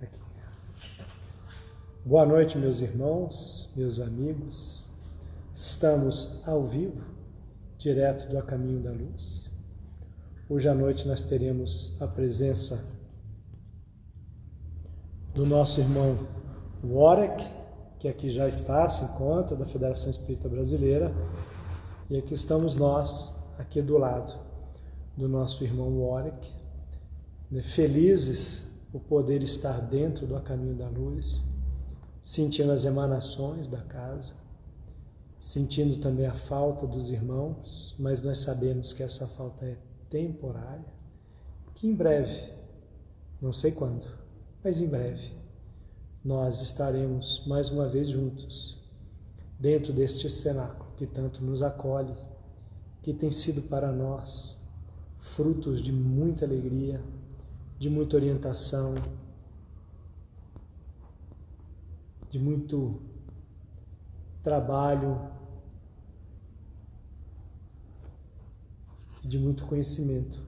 Aqui. Boa noite, meus irmãos, meus amigos. Estamos ao vivo, direto do A Caminho da Luz. Hoje à noite nós teremos a presença do nosso irmão Warwick, que aqui já está, se encontra, da Federação Espírita Brasileira. E aqui estamos nós, aqui do lado do nosso irmão Warwick, felizes por poder estar dentro do A Caminho da Luz, sentindo as emanações da casa, sentindo também a falta dos irmãos, mas nós sabemos que essa falta é temporária, que em breve, não sei quando, mas em breve, nós estaremos mais uma vez juntos, dentro deste cenáculo que tanto nos acolhe, que tem sido para nós frutos de muita alegria, de muita orientação, de muito trabalho, de muito conhecimento.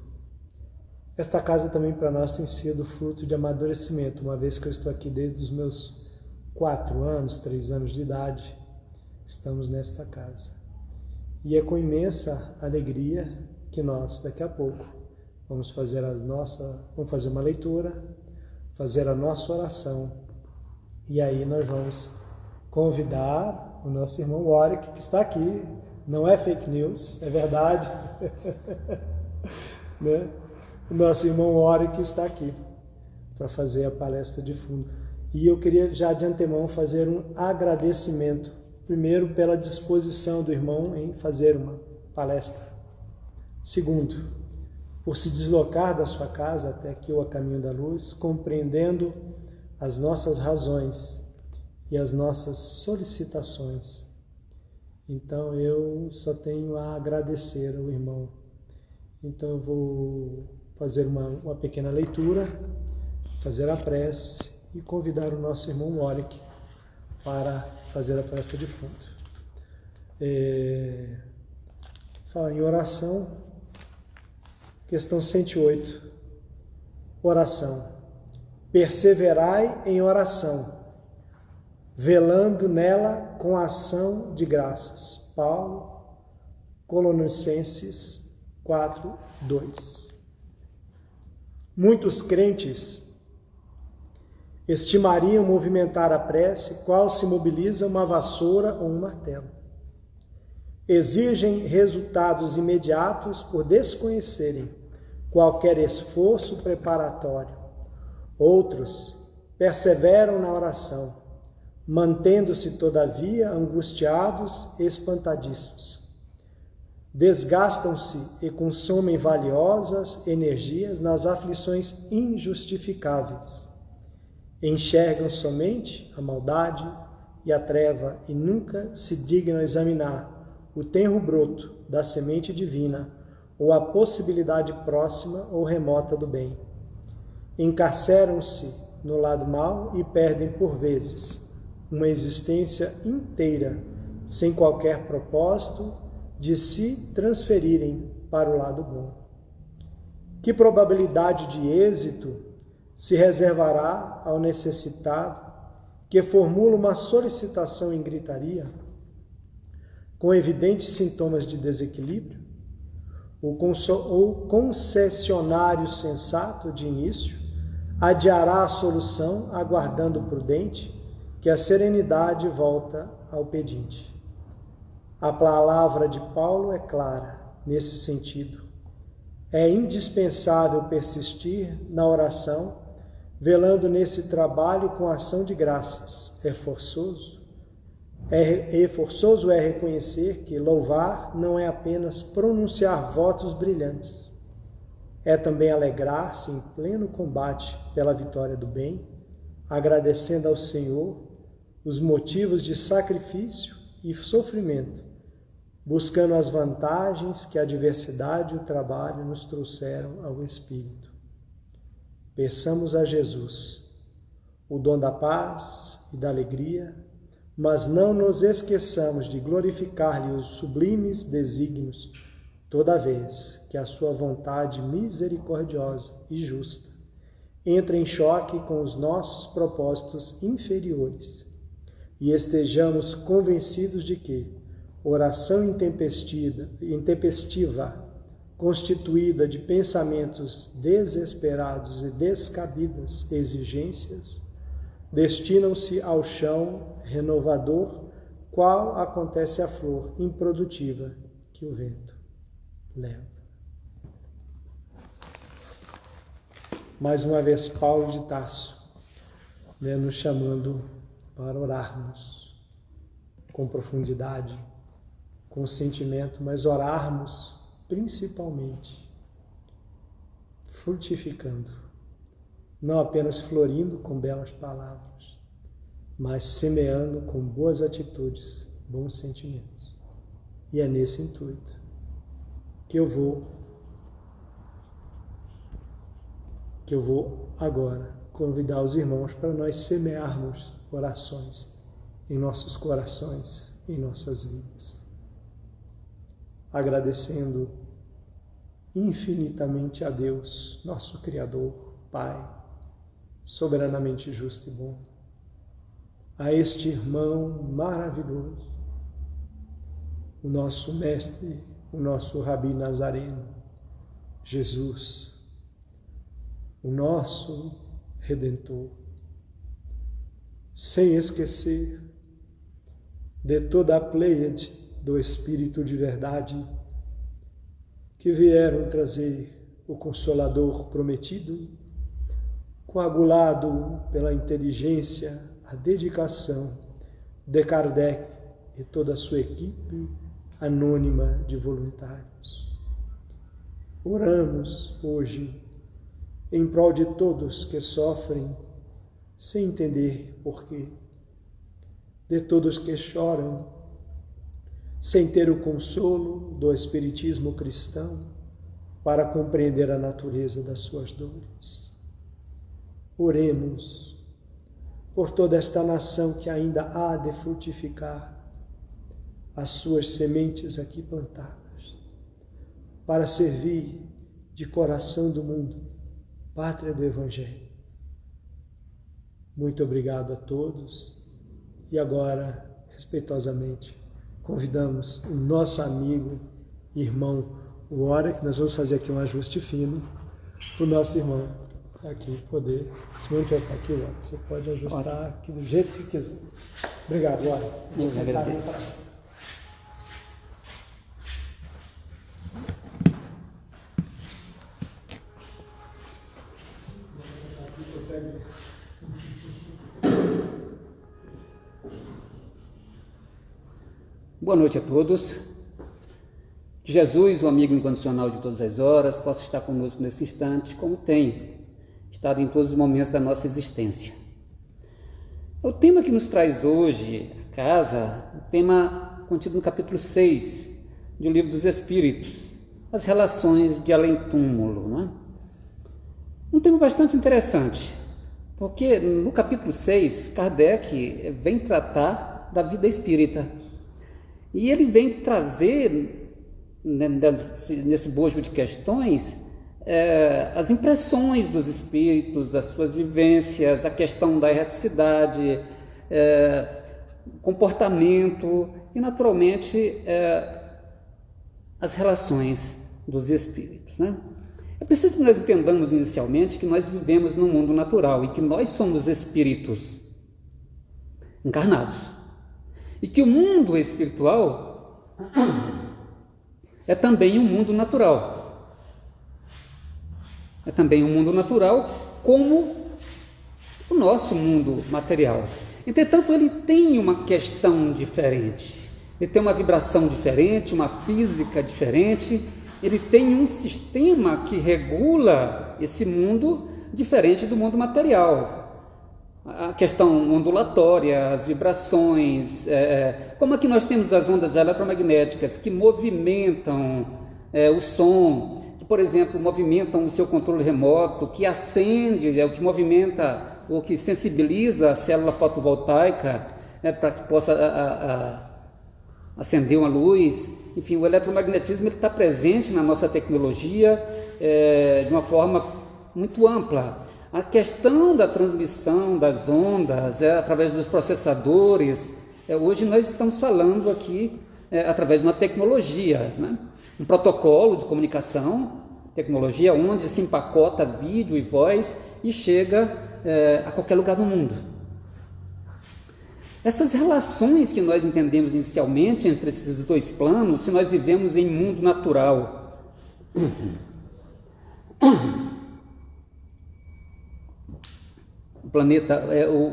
Esta casa também para nós tem sido fruto de amadurecimento, uma vez que eu estou aqui desde os meus 3 anos de idade, estamos nesta casa. E é com imensa alegria que nós, daqui a pouco, vamos fazer uma leitura, fazer a nossa oração, e aí nós vamos convidar o nosso irmão Warwick, que está aqui, não é fake news, é verdade, né? O nosso irmão Warwick está aqui para fazer a palestra de fundo. E eu queria já de antemão fazer um agradecimento, primeiro pela disposição do irmão em fazer uma palestra. Segundo, por se deslocar da sua casa até aqui o A Caminho da Luz, compreendendo as nossas razões e as nossas solicitações. Então eu só tenho a agradecer ao irmão. Então eu vou fazer uma pequena leitura, fazer a prece e convidar o nosso irmão Warwick para fazer a prece de fundo. Fala em oração. Questão 108, oração. Perseverai em oração, velando nela com ação de graças. Paulo, Colossenses 4:2. Muitos crentes estimariam movimentar a prece qual se mobiliza uma vassoura ou um martelo. Exigem resultados imediatos por desconhecerem qualquer esforço preparatório. Outros perseveram na oração, mantendo-se, todavia, angustiados e espantadiços. Desgastam-se e consomem valiosas energias nas aflições injustificáveis. Enxergam somente a maldade e a treva e nunca se dignam examinar o tenro broto da semente divina ou a possibilidade próxima ou remota do bem. Encarceram-se no lado mau e perdem, por vezes, uma existência inteira sem qualquer propósito de se transferirem para o lado bom. Que probabilidade de êxito se reservará ao necessitado que formula uma solicitação em gritaria, com evidentes sintomas de desequilíbrio? O concessionário sensato, de início, adiará a solução, aguardando prudente que a serenidade volta ao pedinte. A palavra de Paulo é clara nesse sentido. É indispensável persistir na oração, velando nesse trabalho com ação de graças. É forçoso reconhecer que louvar não é apenas pronunciar votos brilhantes. É também alegrar-se em pleno combate pela vitória do bem, agradecendo ao Senhor os motivos de sacrifício e sofrimento, buscando as vantagens que a adversidade e o trabalho nos trouxeram ao Espírito. Peçamos a Jesus o dom da paz e da alegria, mas não nos esqueçamos de glorificar-lhe os sublimes desígnios, toda vez que a sua vontade misericordiosa e justa entra em choque com os nossos propósitos inferiores e estejamos convencidos de que oração intempestiva, constituída de pensamentos desesperados e descabidas exigências, destinam-se ao chão renovador, qual acontece a flor improdutiva que o vento leva. Mais uma vez, Paulo de Tarso, nos chamando para orarmos com profundidade, com sentimento, mas orarmos principalmente frutificando, não apenas florindo com belas palavras, mas semeando com boas atitudes, bons sentimentos. E é nesse intuito que eu vou agora convidar os irmãos para nós semearmos orações em nossos corações, em nossas vidas, agradecendo infinitamente a Deus, nosso Criador, Pai, soberanamente justo e bom, a este irmão maravilhoso, o nosso mestre, o nosso Rabi Nazareno, Jesus, o nosso Redentor, sem esquecer de toda a pleiade do Espírito de verdade que vieram trazer o Consolador prometido, coagulado pela inteligência, a dedicação de Kardec e toda a sua equipe anônima de voluntários. Oramos hoje em prol de todos que sofrem sem entender porquê, de todos que choram sem ter o consolo do espiritismo cristão para compreender a natureza das suas dores. Oremos por toda esta nação que ainda há de frutificar as suas sementes aqui plantadas, para servir de coração do mundo, pátria do Evangelho. Muito obrigado a todos e agora, respeitosamente, convidamos o nosso amigo, irmão Wara, que nós vamos fazer aqui um ajuste fino, para o nosso irmão aqui poder se manifestar aqui, Wara. Você pode ajustar aqui do jeito que quiser. Obrigado, Wara. Eu agradeço. Boa noite a todos. Que Jesus, o amigo incondicional de todas as horas, possa estar conosco nesse instante, como tem estado em todos os momentos da nossa existência. O tema que nos traz hoje a casa, o tema contido no capítulo 6 do Livro dos Espíritos, as relações de além-túmulo, não é? Um tema bastante interessante, porque no capítulo 6, Kardec vem tratar da vida espírita. E ele vem trazer, nesse bojo de questões, as impressões dos espíritos, as suas vivências, a questão da erraticidade, comportamento e, naturalmente, as relações dos espíritos, né? É preciso que nós entendamos inicialmente que nós vivemos num mundo natural e que nós somos espíritos encarnados. E que o mundo espiritual é também um mundo natural. É também um mundo natural como o nosso mundo material. Entretanto, ele tem uma questão diferente. Ele tem uma vibração diferente, uma física diferente. Ele tem um sistema que regula esse mundo diferente do mundo material. A questão ondulatória, as vibrações, como aqui nós temos as ondas eletromagnéticas que movimentam o som, que, por exemplo, movimentam o seu controle remoto, que acende, o que movimenta ou que sensibiliza a célula fotovoltaica para que possa acender uma luz. Enfim, o eletromagnetismo está presente na nossa tecnologia de uma forma muito ampla. A questão da transmissão das ondas através dos processadores, hoje nós estamos falando aqui através de uma tecnologia, né? Um protocolo de comunicação, tecnologia onde se empacota vídeo e voz e chega a qualquer lugar do mundo. Essas relações que nós entendemos inicialmente entre esses dois planos, se nós vivemos em mundo natural, o planeta,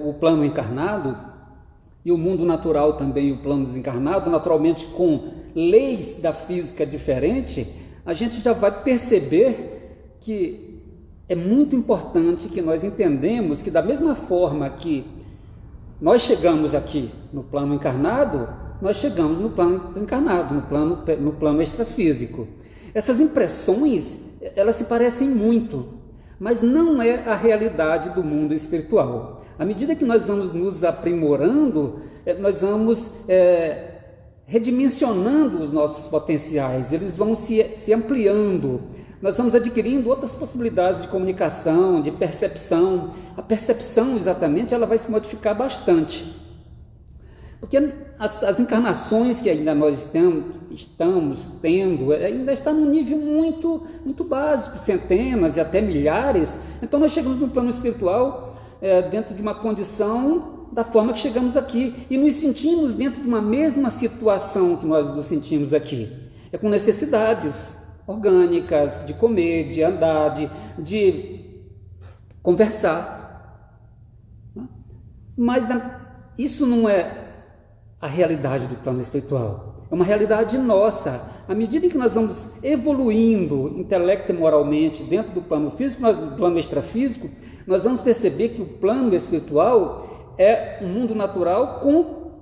o plano encarnado e o mundo natural também, o plano desencarnado, naturalmente com leis da física diferentes, a gente já vai perceber que é muito importante que nós entendemos que da mesma forma que nós chegamos aqui no plano encarnado, nós chegamos no plano desencarnado, no plano extrafísico. Essas impressões, elas se parecem muito, mas não é a realidade do mundo espiritual. À medida que nós vamos nos aprimorando, nós vamos redimensionando os nossos potenciais, eles vão se ampliando, nós vamos adquirindo outras possibilidades de comunicação, de percepção. A percepção, exatamente, ela vai se modificar bastante. Porque as encarnações que ainda nós estamos tendo, ainda está num nível muito, muito básico, centenas e até milhares. Então nós chegamos no plano espiritual dentro de uma condição da forma que chegamos aqui e nos sentimos dentro de uma mesma situação que nós nos sentimos aqui. Com necessidades orgânicas, de comer, de andar, de conversar. Mas isso não é a realidade do plano espiritual, é uma realidade nossa. À medida que nós vamos evoluindo intelecto e moralmente dentro do plano físico, do plano extrafísico, nós vamos perceber que o plano espiritual é um mundo natural com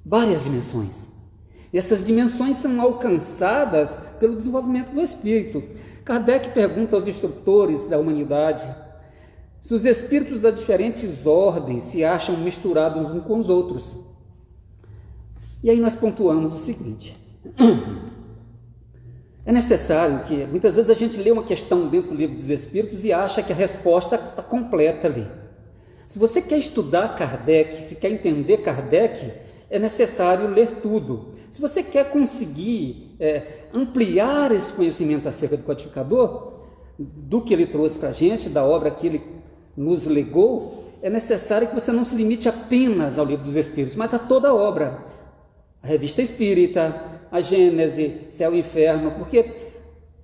várias dimensões. E essas dimensões são alcançadas pelo desenvolvimento do espírito. Kardec pergunta aos instrutores da humanidade se os espíritos das diferentes ordens se acham misturados uns com os outros. E aí nós pontuamos o seguinte: é necessário que, muitas vezes a gente lê uma questão dentro do livro dos Espíritos e acha que a resposta está completa ali. Se você quer estudar Kardec, se quer entender Kardec, é necessário ler tudo. Se você quer conseguir ampliar esse conhecimento acerca do codificador, do que ele trouxe para a gente, da obra que ele nos legou, é necessário que você não se limite apenas ao livro dos Espíritos, mas a toda a obra. A Revista Espírita, a Gênese, Céu e Inferno, porque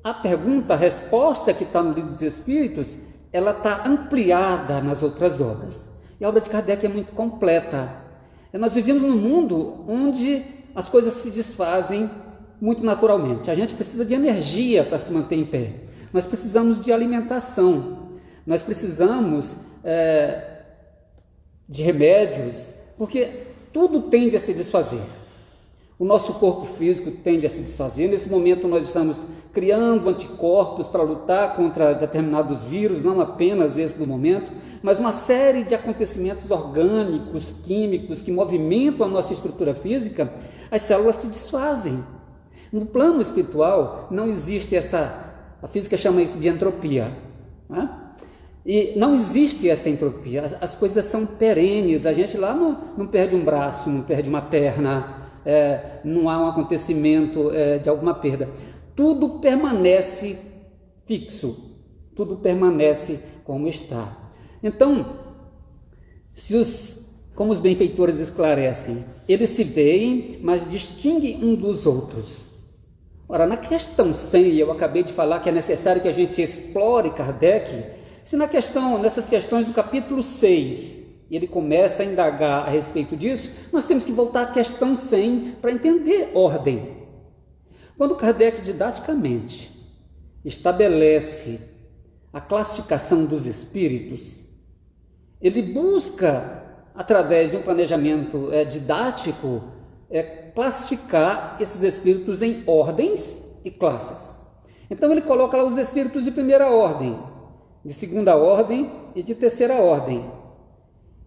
a pergunta, a resposta que está no livro dos Espíritos, ela está ampliada nas outras obras. E a obra de Kardec é muito completa. Nós vivemos num mundo onde as coisas se desfazem muito naturalmente. A gente precisa de energia para se manter em pé. Nós precisamos de alimentação. Nós precisamos de remédios, porque tudo tende a se desfazer. O nosso corpo físico tende a se desfazer. Nesse momento nós estamos criando anticorpos para lutar contra determinados vírus, não apenas esse do momento, mas uma série de acontecimentos orgânicos, químicos, que movimentam a nossa estrutura física. As células se desfazem. No plano espiritual não existe a física chama isso de entropia, né? E não existe essa entropia, as coisas são perenes, a gente lá não perde um braço, não perde uma perna, não há um acontecimento de alguma perda. Tudo permanece fixo, tudo permanece como está. Então, como os benfeitores esclarecem, eles se veem, mas distinguem um dos outros. Ora, na questão 100, eu acabei de falar que é necessário que a gente explore Kardec. Se nessas questões do capítulo 6, ele começa a indagar a respeito disso, nós temos que voltar à questão 100 para entender ordem. Quando Kardec didaticamente estabelece a classificação dos espíritos, ele busca, através de um planejamento didático, classificar esses espíritos em ordens e classes. Então ele coloca lá os espíritos de primeira ordem, de segunda ordem e de terceira ordem.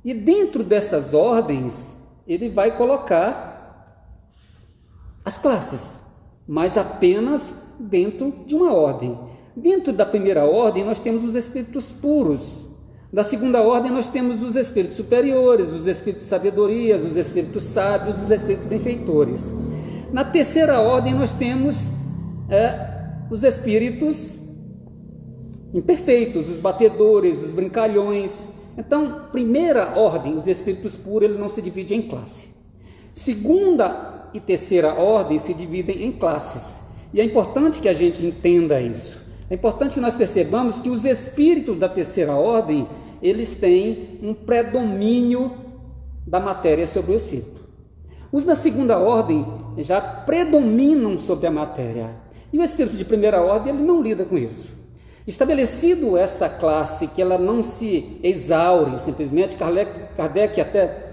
E dentro dessas ordens, ele vai colocar as classes, mas apenas dentro de uma ordem. Dentro da primeira ordem, nós temos os espíritos puros. Da segunda ordem, nós temos os espíritos superiores, os espíritos de sabedoria, os espíritos sábios, os espíritos benfeitores. Na terceira ordem, nós temos os espíritos imperfeitos, os batedores, os brincalhões. Então, primeira ordem, os espíritos puros, ele não se divide em classe. Segunda e terceira ordem se dividem em classes. E é importante que a gente entenda isso. É importante que nós percebamos que os espíritos da terceira ordem, eles têm um predomínio da matéria sobre o espírito. Os da segunda ordem já predominam sobre a matéria. E o espírito de primeira ordem, ele não lida com isso. Estabelecido essa classe, que ela não se exaure, simplesmente, Kardec até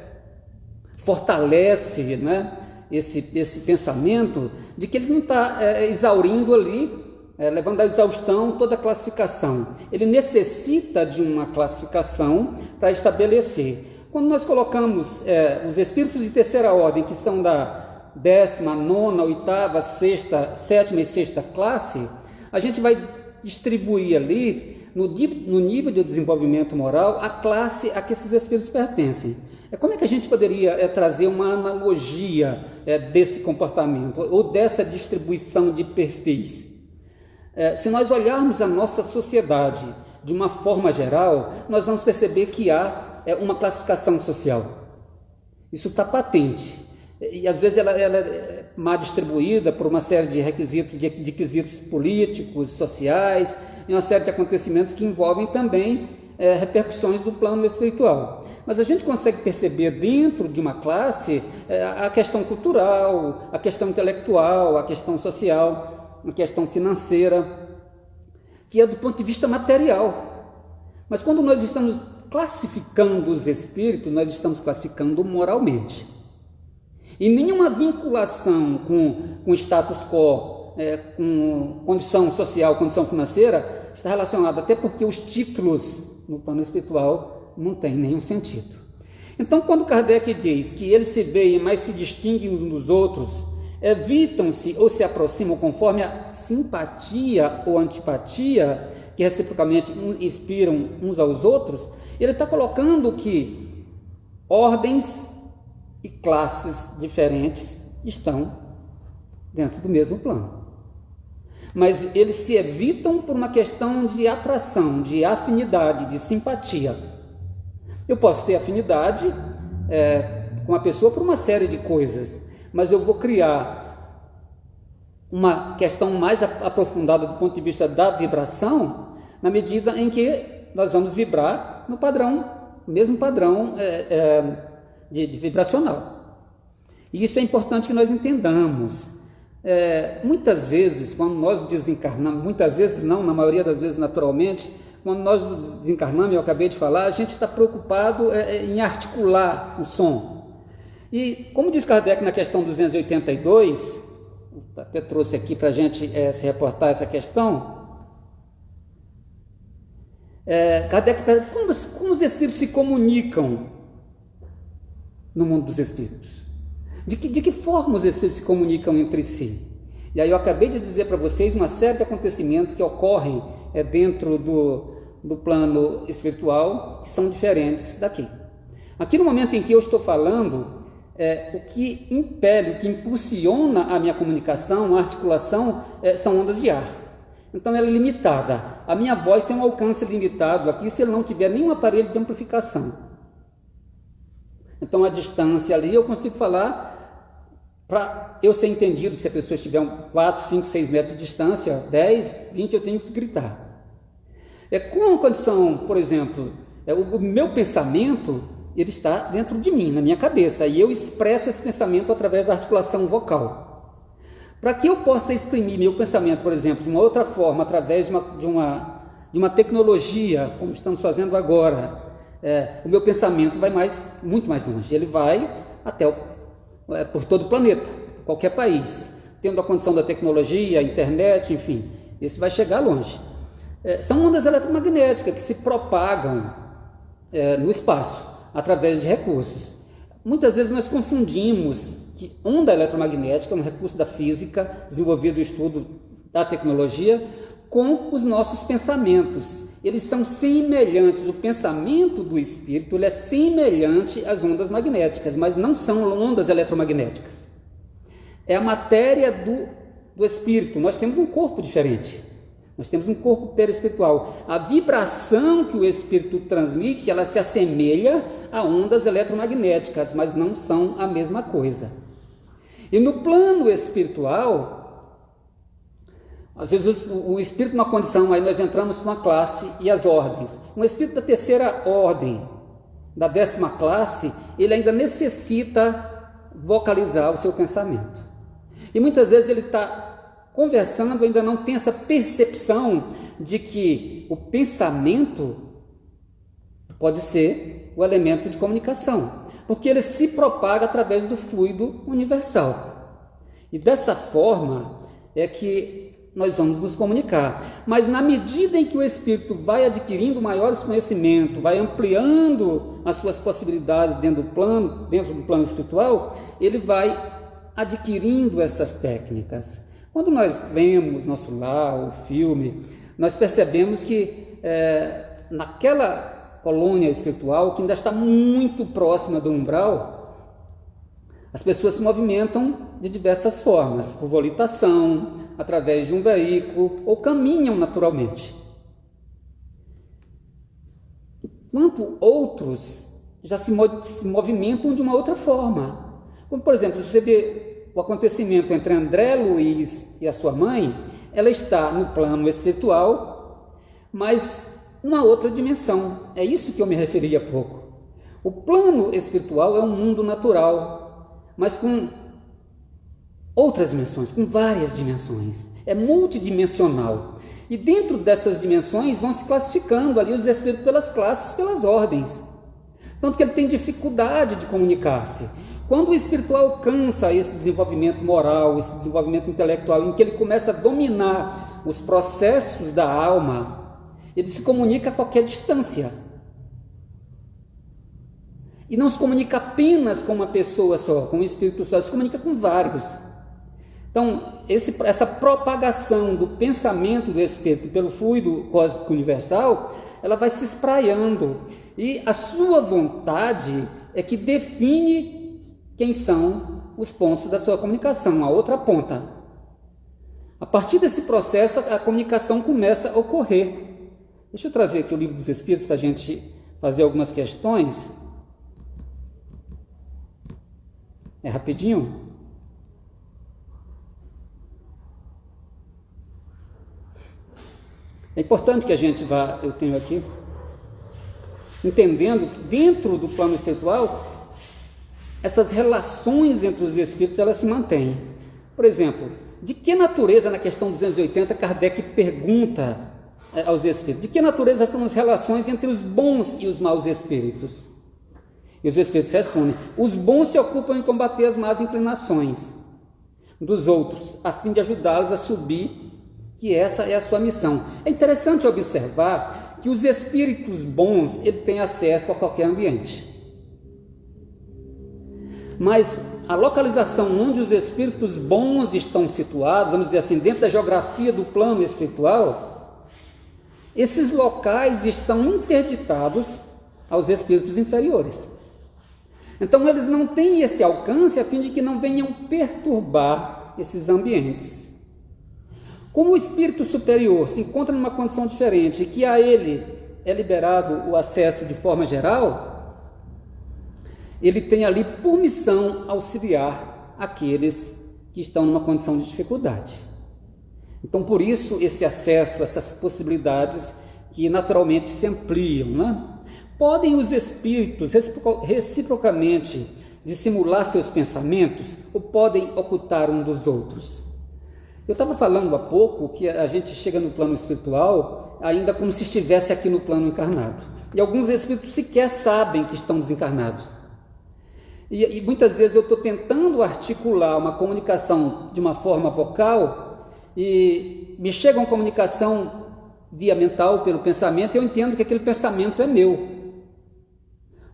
fortalece, né, esse pensamento de que ele não está exaurindo ali, levando à exaustão toda a classificação. Ele necessita de uma classificação para estabelecer. Quando nós colocamos os espíritos de terceira ordem, que são da 10ª, 9ª, 8ª, 6ª, 7ª e 6ª classe, a gente vai distribuir ali, no nível de desenvolvimento moral, a classe a que esses espíritos pertencem. Como é que a gente poderia trazer uma analogia desse comportamento, ou dessa distribuição de perfis? Se nós olharmos a nossa sociedade de uma forma geral, nós vamos perceber que há uma classificação social. Isso está patente. E às vezes ela é mal distribuída por uma série de requisitos, de quesitos políticos, sociais, e uma série de acontecimentos que envolvem também repercussões do plano espiritual. Mas a gente consegue perceber dentro de uma classe a questão cultural, a questão intelectual, a questão social, a questão financeira, que é do ponto de vista material. Mas quando nós estamos classificando os espíritos, nós estamos classificando moralmente. E nenhuma vinculação com status quo, com condição social, condição financeira, está relacionada, até porque os títulos no plano espiritual não têm nenhum sentido. Então, quando Kardec diz que eles se veem, mas se distinguem uns dos outros, evitam-se ou se aproximam conforme a simpatia ou antipatia, que reciprocamente inspiram uns aos outros, ele está colocando que ordens e classes diferentes estão dentro do mesmo plano. Mas eles se evitam por uma questão de atração, de afinidade, de simpatia. Eu posso ter afinidade com a pessoa por uma série de coisas, mas eu vou criar uma questão mais aprofundada do ponto de vista da vibração, na medida em que nós vamos vibrar no padrão, mesmo padrão de vibracional. E isso é importante que nós entendamos. Muitas vezes, quando nós desencarnamos, muitas vezes não, na maioria das vezes naturalmente, quando nós desencarnamos, eu acabei de falar, a gente está preocupado em articular o som. E como diz Kardec na questão 282, até trouxe aqui para a gente se reportar essa questão, Kardec pergunta como os espíritos se comunicam no mundo dos espíritos. De que forma os espíritos se comunicam entre si? E aí eu acabei de dizer para vocês uma série de acontecimentos que ocorrem dentro do plano espiritual, que são diferentes daqui. Aqui no momento em que eu estou falando, o que impele, o que impulsiona a minha comunicação, a articulação, são ondas de ar. Então ela é limitada. A minha voz tem um alcance limitado aqui se ele não tiver nenhum aparelho de amplificação. Então, a distância ali, eu consigo falar para eu ser entendido. Se a pessoa estiver 4, 5, 6 metros de distância, 10, 20, eu tenho que gritar. Com a condição, por exemplo, o meu pensamento, ele está dentro de mim, na minha cabeça, e eu expresso esse pensamento através da articulação vocal. Para que eu possa exprimir meu pensamento, por exemplo, de uma outra forma, através de uma tecnologia, como estamos fazendo agora, o meu pensamento vai muito mais longe. Ele vai até por todo o planeta, qualquer país, tendo a condição da tecnologia, a internet, enfim, esse vai chegar longe. São ondas eletromagnéticas que se propagam no espaço através de recursos. Muitas vezes nós confundimos que onda eletromagnética é um recurso da física, desenvolvido no estudo da tecnologia, com os nossos pensamentos. Eles são semelhantes, o pensamento do espírito ele é semelhante às ondas magnéticas, mas não são ondas eletromagnéticas. É a matéria do espírito. Nós temos um corpo diferente. Nós temos um corpo perispiritual. A vibração que o espírito transmite, ela se assemelha a ondas eletromagnéticas, mas não são a mesma coisa. E no plano espiritual, às vezes o espírito numa condição, aí nós entramos com a classe e as ordens. Um espírito da terceira ordem, da 10ª classe, ele ainda necessita vocalizar o seu pensamento. E muitas vezes ele está conversando, ainda não tem essa percepção de que o pensamento pode ser o elemento de comunicação, porque ele se propaga através do fluido universal. E dessa forma é que nós vamos nos comunicar. Mas na medida em que o espírito vai adquirindo maiores conhecimentos, vai ampliando as suas possibilidades dentro do plano espiritual, ele vai adquirindo essas técnicas. Quando nós vemos nosso lar, o filme, nós percebemos que naquela colônia espiritual, que ainda está muito próxima do umbral, as pessoas se movimentam de diversas formas, por volitação, através de um veículo, ou caminham naturalmente. Enquanto outros já se movimentam de uma outra forma. Como, por exemplo, você vê o acontecimento entre André Luiz e a sua mãe, ela está no plano espiritual, mas uma outra dimensão. É isso que eu me referi há pouco. O plano espiritual é um mundo natural, mas com outras dimensões, com várias dimensões. É multidimensional. E dentro dessas dimensões vão se classificando ali os espíritos pelas classes, pelas ordens. Tanto que ele tem dificuldade de comunicar-se. Quando o espírito alcança esse desenvolvimento moral, esse desenvolvimento intelectual, em que ele começa a dominar os processos da alma, ele se comunica a qualquer distância. E não se comunica apenas com uma pessoa só, com um espírito só, se comunica com vários. Então, essa propagação do pensamento do espírito pelo fluido cósmico universal, ela vai se espraiando. E a sua vontade é que define quem são os pontos da sua comunicação, a outra ponta. A partir desse processo, a comunicação começa a ocorrer. Deixa eu trazer aqui o Livro dos Espíritos para a gente fazer algumas questões. É rapidinho? É importante que a gente vá, eu tenho aqui, entendendo que dentro do plano espiritual, essas relações entre os espíritos, elas se mantêm. Por exemplo, de que natureza, na questão 280, Kardec pergunta aos espíritos, de que natureza são as relações entre os bons e os maus espíritos? E os espíritos respondem, os bons se ocupam em combater as más inclinações dos outros, a fim de ajudá-los a subir, que essa é a sua missão. É interessante observar que os espíritos bons, ele têm acesso a qualquer ambiente. Mas a localização onde os espíritos bons estão situados, vamos dizer assim, dentro da geografia do plano espiritual, esses locais estão interditados aos espíritos inferiores. Então eles não têm esse alcance a fim de que não venham perturbar esses ambientes. Como o espírito superior se encontra numa condição diferente e que a ele é liberado o acesso de forma geral, ele tem ali por missão auxiliar aqueles que estão numa condição de dificuldade. Então, por isso, esse acesso, essas possibilidades que naturalmente se ampliam, né? Podem os espíritos reciprocamente dissimular seus pensamentos ou podem ocultar um dos outros? Eu estava falando há pouco que a gente chega no plano espiritual ainda como se estivesse aqui no plano encarnado. E alguns espíritos sequer sabem que estão desencarnados. E muitas vezes eu estou tentando articular uma comunicação de uma forma vocal e me chega uma comunicação via mental, pelo pensamento, e eu entendo que aquele pensamento é meu.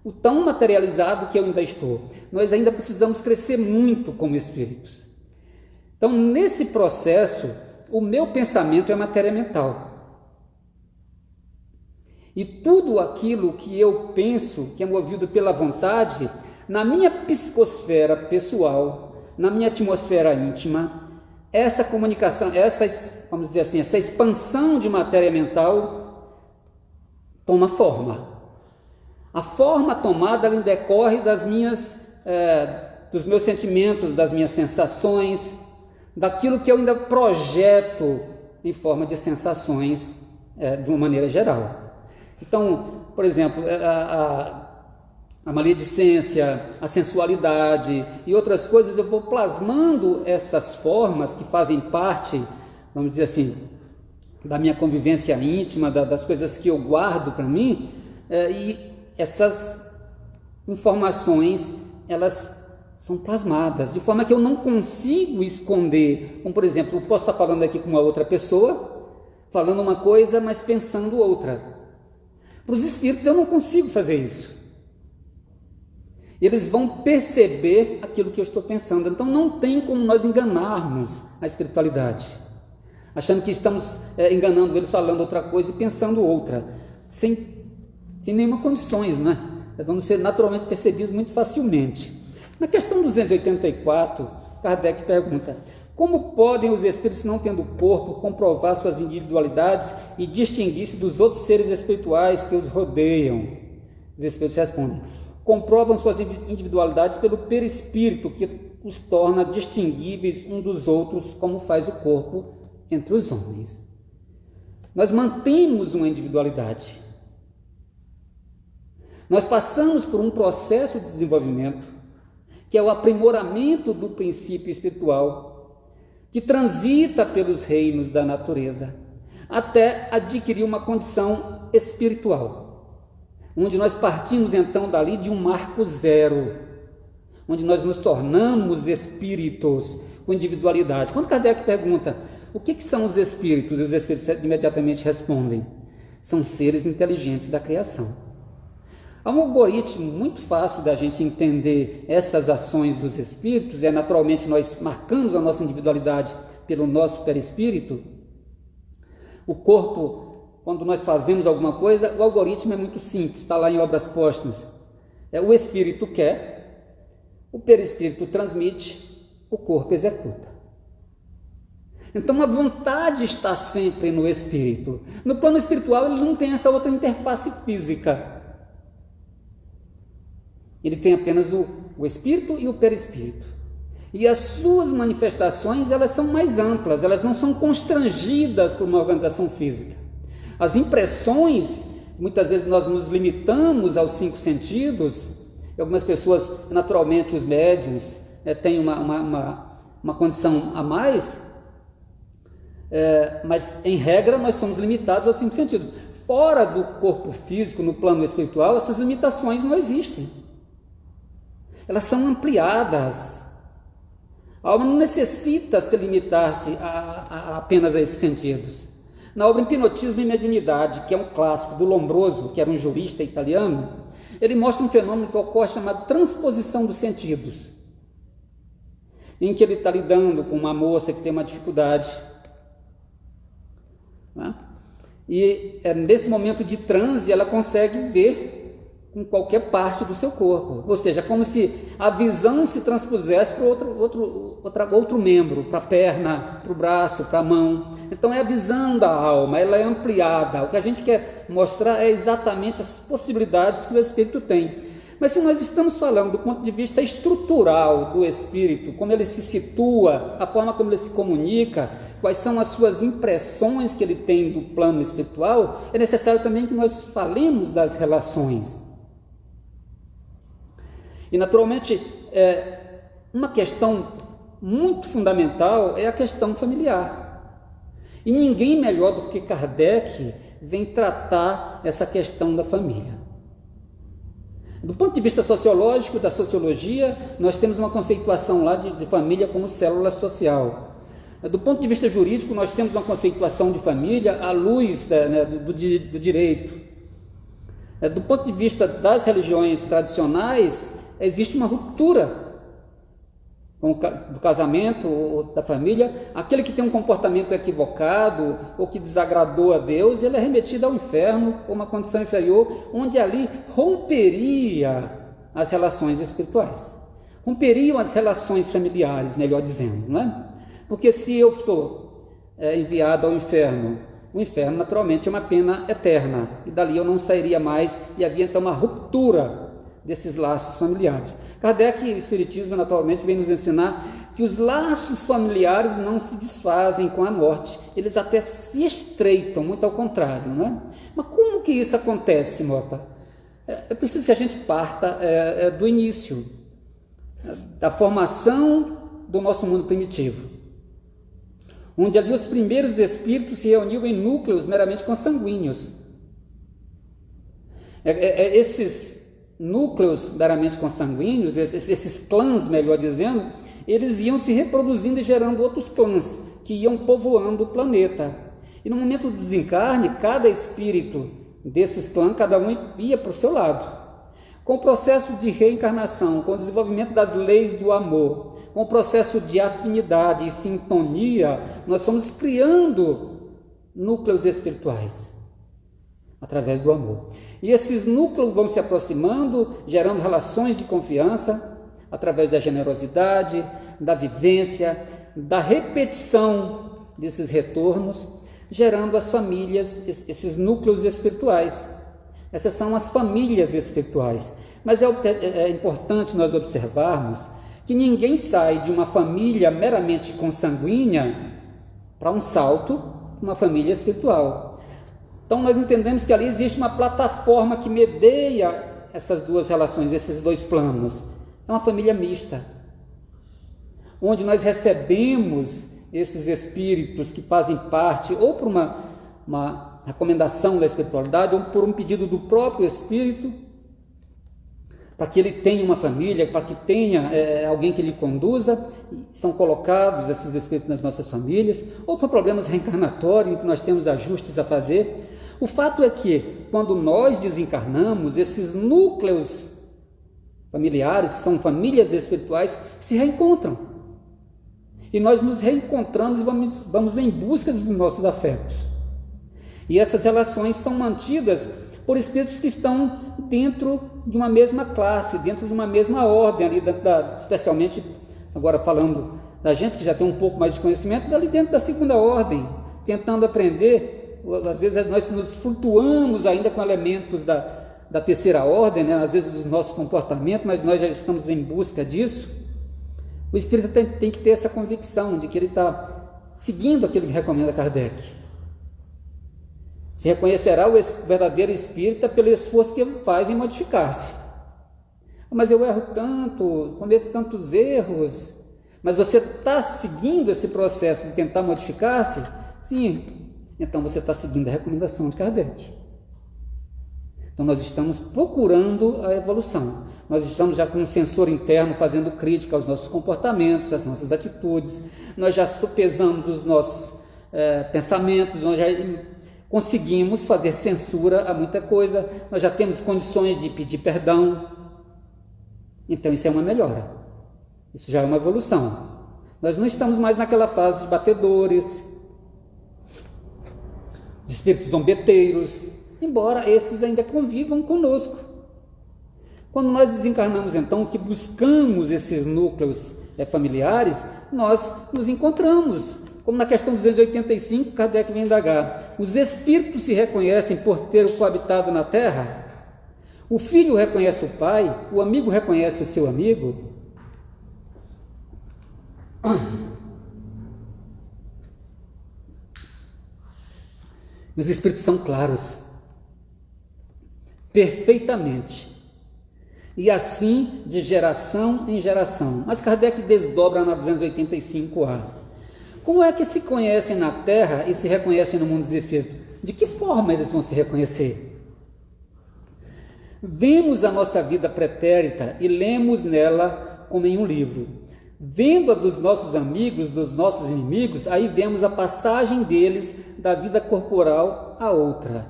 O tão materializado que eu ainda estou. Nós ainda precisamos crescer muito como espíritos. Então, nesse processo, o meu pensamento é matéria mental. E tudo aquilo que eu penso, que é movido pela vontade, na minha psicosfera pessoal, na minha atmosfera íntima, essa comunicação, vamos dizer assim, essa expansão de matéria mental toma forma. A forma tomada ela decorre dos meus sentimentos, das minhas sensações, daquilo que eu ainda projeto em forma de sensações de uma maneira geral. Então, por exemplo, a maledicência, a sensualidade e outras coisas, eu vou plasmando essas formas que fazem parte, vamos dizer assim, da minha convivência íntima, das coisas que eu guardo para mim, e essas informações, elas são plasmadas, de forma que eu não consigo esconder. Como, por exemplo, eu posso estar falando aqui com uma outra pessoa, falando uma coisa, mas pensando outra. Para os espíritos eu não consigo fazer isso. Eles vão perceber aquilo que eu estou pensando. Então não tem como nós enganarmos a espiritualidade, achando que estamos enganando eles, falando outra coisa e pensando outra, sem nenhuma condições, né? Vamos ser naturalmente percebidos muito facilmente. Na questão 284, Kardec pergunta: como podem os espíritos, não tendo corpo, comprovar suas individualidades e distinguir-se dos outros seres espirituais que os rodeiam? Os espíritos respondem: comprovam suas individualidades pelo perispírito, que os torna distinguíveis uns dos outros, como faz o corpo entre os homens. Nós mantemos uma individualidade. Nós passamos por um processo de desenvolvimento, que é o aprimoramento do princípio espiritual, que transita pelos reinos da natureza, até adquirir uma condição espiritual, onde nós partimos então dali de um marco zero, onde nós nos tornamos espíritos com individualidade. Quando Kardec pergunta o que são os espíritos, os espíritos imediatamente respondem: são seres inteligentes da criação. Há um algoritmo muito fácil da gente entender essas ações dos espíritos, naturalmente nós marcamos a nossa individualidade pelo nosso perispírito. O corpo, quando nós fazemos alguma coisa, o algoritmo é muito simples, está lá em Obras Póstumas. O espírito quer, o perispírito transmite, o corpo executa. Então a vontade está sempre no espírito. No plano espiritual ele não tem essa outra interface física. Ele tem apenas o espírito e o perispírito. E as suas manifestações, elas são mais amplas, elas não são constrangidas por uma organização física. As impressões, muitas vezes nós nos limitamos aos 5 sentidos. Algumas pessoas, naturalmente os médiuns, têm uma condição a mais, mas em regra nós somos limitados aos 5 sentidos. Fora do corpo físico, no plano espiritual, essas limitações não existem. Elas são ampliadas. A alma não necessita se limitar-se apenas a esses sentidos. Na obra Hipnotismo e Mediunidade, que é um clássico do Lombroso, que era um jurista italiano, ele mostra um fenômeno que ocorre chamado transposição dos sentidos, em que ele está lidando com uma moça que tem uma dificuldade, né? E nesse momento de transe ela consegue ver com qualquer parte do seu corpo, ou seja, como se a visão se transpusesse para outro membro, para a perna, para o braço, para a mão. Então é a visão da alma, ela é ampliada. O que a gente quer mostrar é exatamente as possibilidades que o espírito tem. Mas se nós estamos falando do ponto de vista estrutural do espírito, como ele se situa, a forma como ele se comunica, quais são as suas impressões que ele tem do plano espiritual, é necessário também que nós falemos das relações. E, naturalmente, uma questão muito fundamental é a questão familiar. E ninguém melhor do que Kardec vem tratar essa questão da família. Do ponto de vista sociológico, da sociologia, nós temos uma conceituação lá de família como célula social. Do ponto de vista jurídico, nós temos uma conceituação de família à luz do direito. Do ponto de vista das religiões tradicionais, existe uma ruptura do casamento ou da família, aquele que tem um comportamento equivocado ou que desagradou a Deus, ele é remetido ao inferno ou uma condição inferior, onde ali romperia as relações espirituais, romperiam as relações familiares, melhor dizendo, não é? Porque se eu sou enviado ao inferno, o inferno naturalmente é uma pena eterna, e dali eu não sairia mais, e havia então uma ruptura desses laços familiares. Kardec e o Espiritismo naturalmente vem nos ensinar que os laços familiares não se desfazem com a morte, eles até se estreitam, muito ao contrário, não é? Mas como que isso acontece, Mota? É preciso que a gente parta do início, da formação do nosso mundo primitivo, onde ali os primeiros espíritos se reuniam em núcleos meramente consanguíneos. Esses núcleos meramente consanguíneos, esses clãs, melhor dizendo, eles iam se reproduzindo e gerando outros clãs, que iam povoando o planeta. E no momento do desencarne, cada espírito desses clãs, cada um ia para o seu lado. Com o processo de reencarnação, com o desenvolvimento das leis do amor, com o processo de afinidade e sintonia, nós estamos criando núcleos espirituais através do amor. E esses núcleos vão se aproximando, gerando relações de confiança, através da generosidade, da vivência, da repetição desses retornos, gerando as famílias, esses núcleos espirituais. Essas são as famílias espirituais. Mas é importante nós observarmos que ninguém sai de uma família meramente consanguínea para um salto para uma família espiritual. Então nós entendemos que ali existe uma plataforma que medeia essas duas relações, esses dois planos. É uma família mista, onde nós recebemos esses espíritos que fazem parte, ou por uma recomendação da espiritualidade, ou por um pedido do próprio espírito, para que ele tenha uma família, para que tenha alguém que lhe conduza. São colocados esses espíritos nas nossas famílias, ou por problemas reencarnatórios, em que nós temos ajustes a fazer. O fato é que, quando nós desencarnamos, esses núcleos familiares, que são famílias espirituais, se reencontram. E nós nos reencontramos e vamos em busca dos nossos afetos. E essas relações são mantidas por espíritos que estão dentro de uma mesma classe, dentro de uma mesma ordem, ali especialmente, agora falando da gente que já tem um pouco mais de conhecimento, ali dentro da segunda ordem, tentando aprender. Às vezes nós nos flutuamos ainda com elementos da terceira ordem, né? Às vezes dos nossos comportamentos, mas nós já estamos em busca disso. O espírita tem que ter essa convicção de que ele está seguindo aquilo que recomenda Kardec. Se reconhecerá o verdadeiro espírita pelo esforço que ele faz em modificar-se. Mas eu erro tanto, cometo tantos erros. Mas você está seguindo esse processo de tentar modificar-se? Sim. Então você está seguindo a recomendação de Kardec. Então nós estamos procurando a evolução. Nós estamos já com um sensor interno fazendo crítica aos nossos comportamentos, às nossas atitudes. Nós já sopesamos os nossos pensamentos, nós já conseguimos fazer censura a muita coisa, nós já temos condições de pedir perdão. Então isso é uma melhora. Isso já é uma evolução. Nós não estamos mais naquela fase de batedores, de espíritos zombeteiros, embora esses ainda convivam conosco. Quando nós desencarnamos, então, que buscamos esses núcleos familiares, nós nos encontramos. Como na questão 285, Kardec vem indagar: os espíritos se reconhecem por ter coabitado na Terra? O filho reconhece o pai? O amigo reconhece o seu amigo? Os espíritos são claros, perfeitamente, e assim de geração em geração. Mas Kardec desdobra na 285A. Como é que se conhecem na Terra e se reconhecem no mundo dos espíritos? De que forma eles vão se reconhecer? Vemos a nossa vida pretérita e lemos nela como em um livro. Vendo a dos nossos amigos, dos nossos inimigos, aí vemos a passagem deles da vida corporal a outra.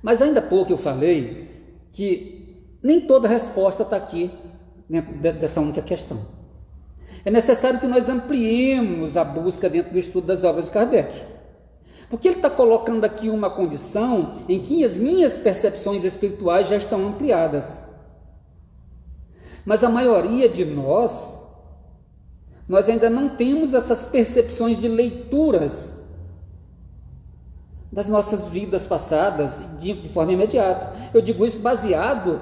Mas ainda há pouco eu falei que nem toda resposta está aqui dentro dessa única questão. é necessário que nós ampliemos a busca dentro do estudo das obras de Kardec. Porque ele está colocando aqui uma condição em que as minhas percepções espirituais já estão ampliadas. Mas a maioria de nós ainda não temos essas percepções de leituras das nossas vidas passadas de forma imediata. Eu digo isso baseado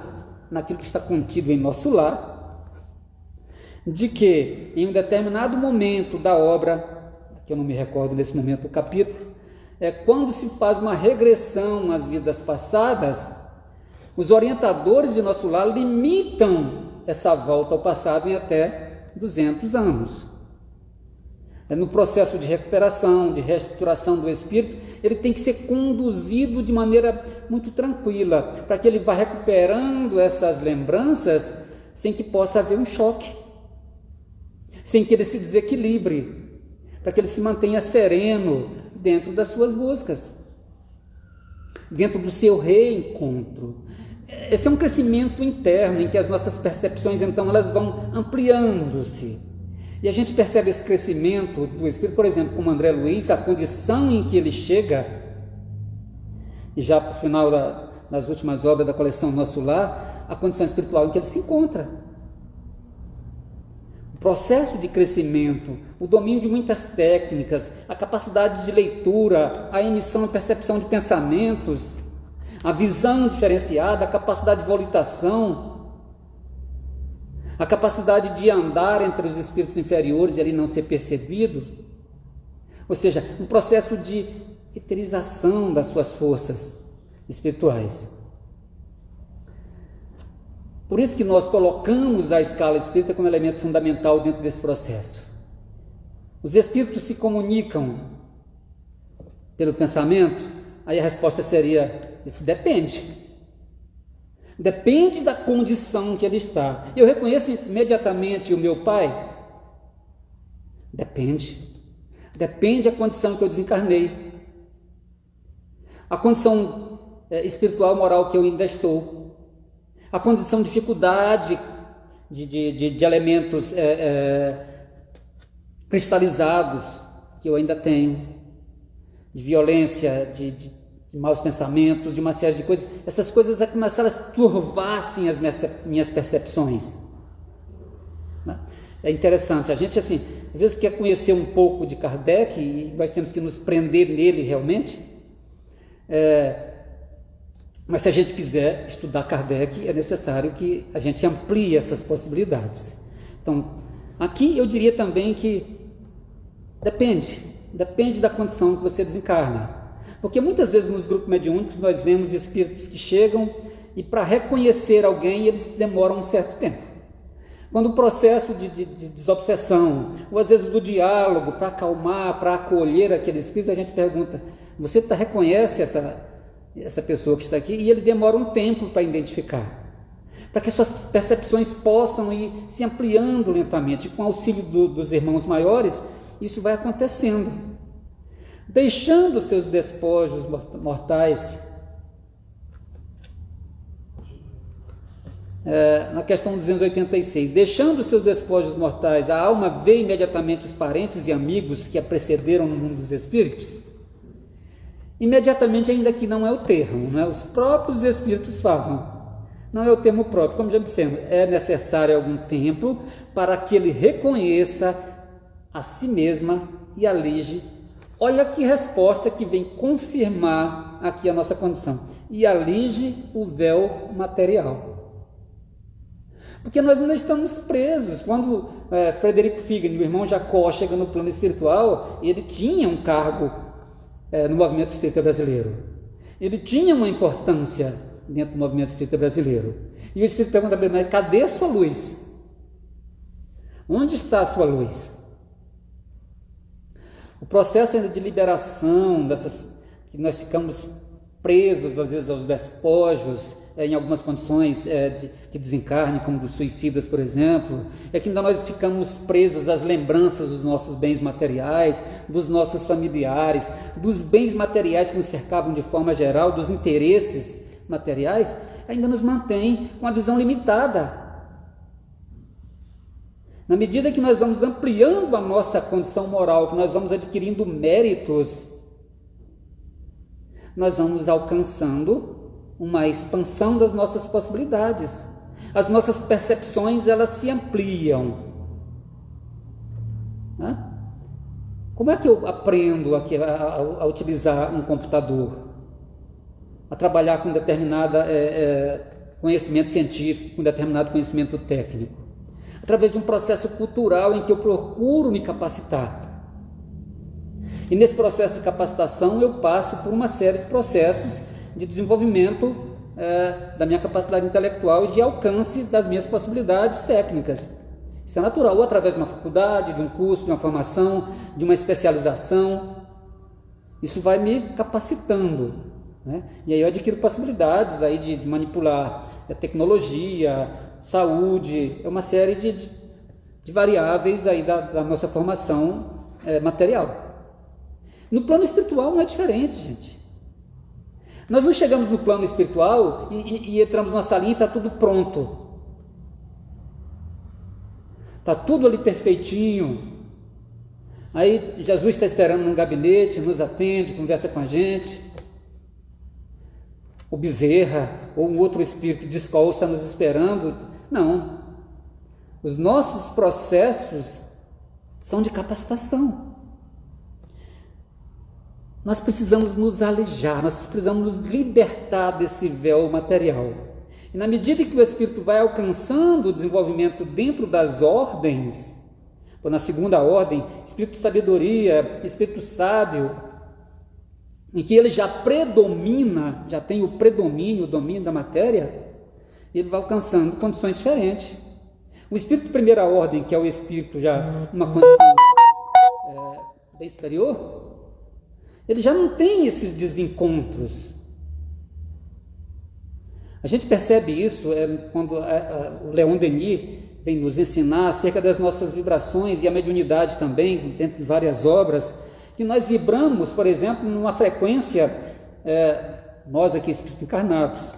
naquilo que está contido em nosso lar, de que em um determinado momento da obra, que eu não me recordo nesse momento do capítulo, quando se faz uma regressão às vidas passadas, os orientadores de nosso lar limitam essa volta ao passado em até 200 anos. No processo de recuperação, de reestruturação do espírito, ele tem que ser conduzido de maneira muito tranquila, para que ele vá recuperando essas lembranças sem que possa haver um choque, sem que ele se desequilibre, para que ele se mantenha sereno dentro das suas buscas, dentro do seu reencontro. Esse é um crescimento interno, em que as nossas percepções, então, elas vão ampliando-se. E a gente percebe esse crescimento do espírito, por exemplo, como André Luiz, a condição em que ele chega, e já para o final das últimas obras da coleção Nosso Lar, a condição espiritual em que ele se encontra. O processo de crescimento, o domínio de muitas técnicas, a capacidade de leitura, a emissão e percepção de pensamentos, a visão diferenciada, a capacidade de volitação, a capacidade de andar entre os espíritos inferiores e ali não ser percebido, ou seja, um processo de eterização das suas forças espirituais. Por isso que nós colocamos a escala espírita como elemento fundamental dentro desse processo. Os espíritos se comunicam pelo pensamento? Aí a resposta seria, isso depende. Depende da condição que ele está. Eu reconheço imediatamente o meu pai? Depende. Depende da condição que eu desencarnei. A condição espiritual, moral que eu ainda estou. A condição de dificuldade de elementos cristalizados que eu ainda tenho. De violência, de maus pensamentos, de uma série de coisas. Essas coisas começaram a turvassem as minhas percepções. É interessante, a gente assim, às vezes quer conhecer um pouco de Kardec e nós temos que nos prender nele realmente, mas se a gente quiser estudar Kardec, é necessário que a gente amplie essas possibilidades. Então, aqui eu diria também que depende da condição que você desencarna. Porque muitas vezes nos grupos mediúnicos nós vemos espíritos que chegam e para reconhecer alguém eles demoram um certo tempo. Quando o processo de desobsessão, ou às vezes do diálogo, para acalmar, para acolher aquele espírito, a gente pergunta, você reconhece essa pessoa que está aqui? E ele demora um tempo para identificar, para que as suas percepções possam ir se ampliando lentamente. Com o auxílio dos irmãos maiores, isso vai acontecendo. Deixando seus despojos mortais, na questão 286, deixando seus despojos mortais, a alma vê imediatamente os parentes e amigos que a precederam no mundo dos espíritos? Imediatamente, ainda que não é o termo, não é? Os próprios espíritos falam, não é o termo próprio, como já dissemos, é necessário algum tempo para que ele reconheça a si mesma e a lige. Olha que resposta que vem confirmar aqui a nossa condição. E alige o véu material. Porque nós ainda estamos presos. Quando Frederico Figner, o irmão Jacó, chega no plano espiritual, ele tinha um cargo no movimento espírita brasileiro. Ele tinha uma importância dentro do movimento espírita brasileiro. E o espírito pergunta para ele, mas cadê a sua luz? Onde está a sua luz? O processo ainda de liberação, que nós ficamos presos às vezes aos despojos, em algumas condições de desencarne, como dos suicidas, por exemplo, é que ainda nós ficamos presos às lembranças dos nossos bens materiais, dos nossos familiares, dos bens materiais que nos cercavam de forma geral, dos interesses materiais, ainda nos mantém com a visão limitada. Na medida que nós vamos ampliando a nossa condição moral, que nós vamos adquirindo méritos, nós vamos alcançando uma expansão das nossas possibilidades. As nossas percepções, elas se ampliam. Como é que eu aprendo a utilizar um computador? A trabalhar com determinado conhecimento científico, com determinado conhecimento técnico? Através de um processo cultural em que eu procuro me capacitar. E nesse processo de capacitação eu passo por uma série de processos de desenvolvimento da minha capacidade intelectual e de alcance das minhas possibilidades técnicas. Isso é natural, ou através de uma faculdade, de um curso, de uma formação, de uma especialização. Isso vai me capacitando, né? E aí eu adquiro possibilidades aí de manipular tecnologia, saúde, uma série de variáveis aí da nossa formação material. No plano espiritual não é diferente, gente. Nós não chegamos no plano espiritual e entramos numa salinha e está tudo pronto. Está tudo ali perfeitinho. Aí Jesus está esperando num gabinete, nos atende, conversa com a gente. O Bezerra ou um outro espírito de escola está nos esperando. Não. Os nossos processos são de capacitação. Nós precisamos nos alejar, nós precisamos nos libertar desse véu material. E na medida que o espírito vai alcançando o desenvolvimento dentro das ordens, na segunda ordem, espírito de sabedoria, espírito sábio, em que ele já predomina, já tem o predomínio, o domínio da matéria, ele vai alcançando condições diferentes. O espírito de primeira ordem, que é o espírito já numa condição bem superior, ele já não tem esses desencontros. A gente percebe isso quando o Leon Denis vem nos ensinar acerca das nossas vibrações e a mediunidade também, dentro de várias obras, que nós vibramos, por exemplo, numa frequência, nós aqui espíritos encarnados,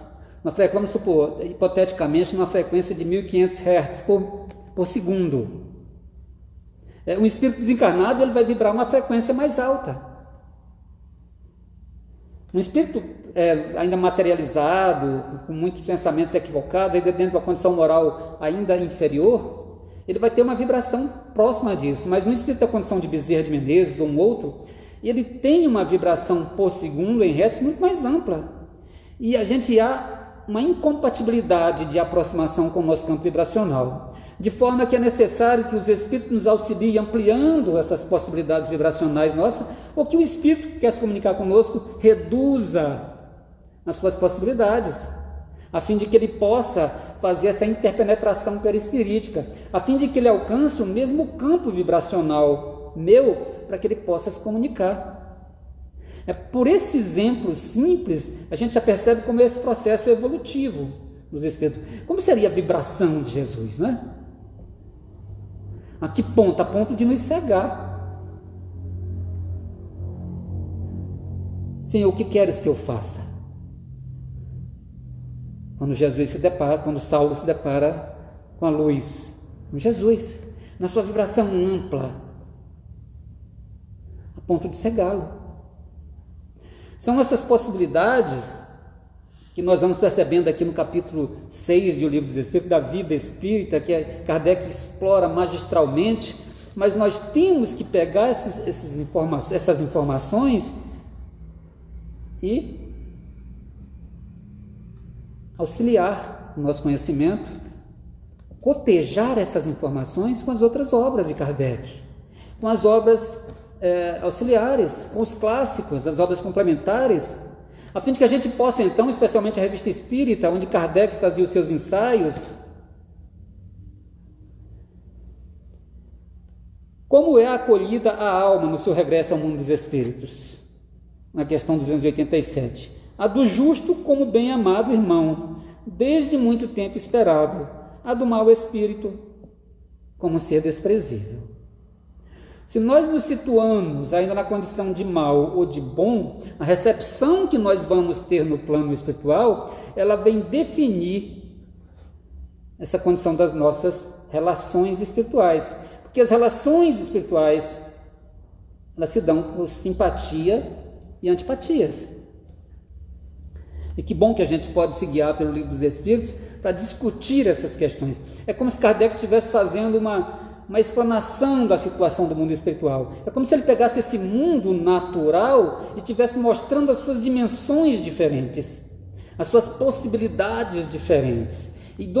vamos supor, hipoteticamente, numa frequência de 1500 Hz por segundo. Um espírito desencarnado ele vai vibrar uma frequência mais alta. Um espírito ainda materializado, com muitos pensamentos equivocados, ainda dentro de uma condição moral ainda inferior, ele vai ter uma vibração próxima disso. Mas um espírito da condição de Bezerra de Menezes ou um outro, ele tem uma vibração por segundo em hertz muito mais ampla. E a gente há uma incompatibilidade de aproximação com o nosso campo vibracional, de forma que é necessário que os espíritos nos auxiliem ampliando essas possibilidades vibracionais nossas, ou que o espírito que quer se comunicar conosco reduza as suas possibilidades, a fim de que ele possa fazer essa interpenetração perispirítica, a fim de que ele alcance o mesmo campo vibracional meu, para que ele possa se comunicar. Por esse exemplo simples, a gente já percebe como esse processo é evolutivo dos espíritos. Como seria a vibração de Jesus, não é? A que ponto? A ponto de nos cegar. Senhor, o que queres que eu faça? Quando Saulo se depara com a luz, com Jesus, na sua vibração ampla, a ponto de cegá-lo. São essas possibilidades que nós vamos percebendo aqui no capítulo 6 do Livro dos Espíritos, da vida espírita, que Kardec explora magistralmente, mas nós temos que pegar essas informações e auxiliar o nosso conhecimento, cotejar essas informações com as outras obras de Kardec, com as obras auxiliares, com os clássicos, as obras complementares, a fim de que a gente possa então, especialmente a Revista Espírita, onde Kardec fazia os seus ensaios, como é acolhida a alma no seu regresso ao mundo dos espíritos? Na questão 287. A do justo como bem-amado irmão, desde muito tempo esperado, a do mau espírito como ser desprezível. Se nós nos situamos ainda na condição de mal ou de bom, a recepção que nós vamos ter no plano espiritual, ela vem definir essa condição das nossas relações espirituais. Porque as relações espirituais, elas se dão por simpatia e antipatias. E que bom que a gente pode se guiar pelo Livro dos Espíritos para discutir essas questões. É como se Kardec estivesse fazendo uma explanação da situação do mundo espiritual. É como se ele pegasse esse mundo natural e estivesse mostrando as suas dimensões diferentes, as suas possibilidades diferentes. E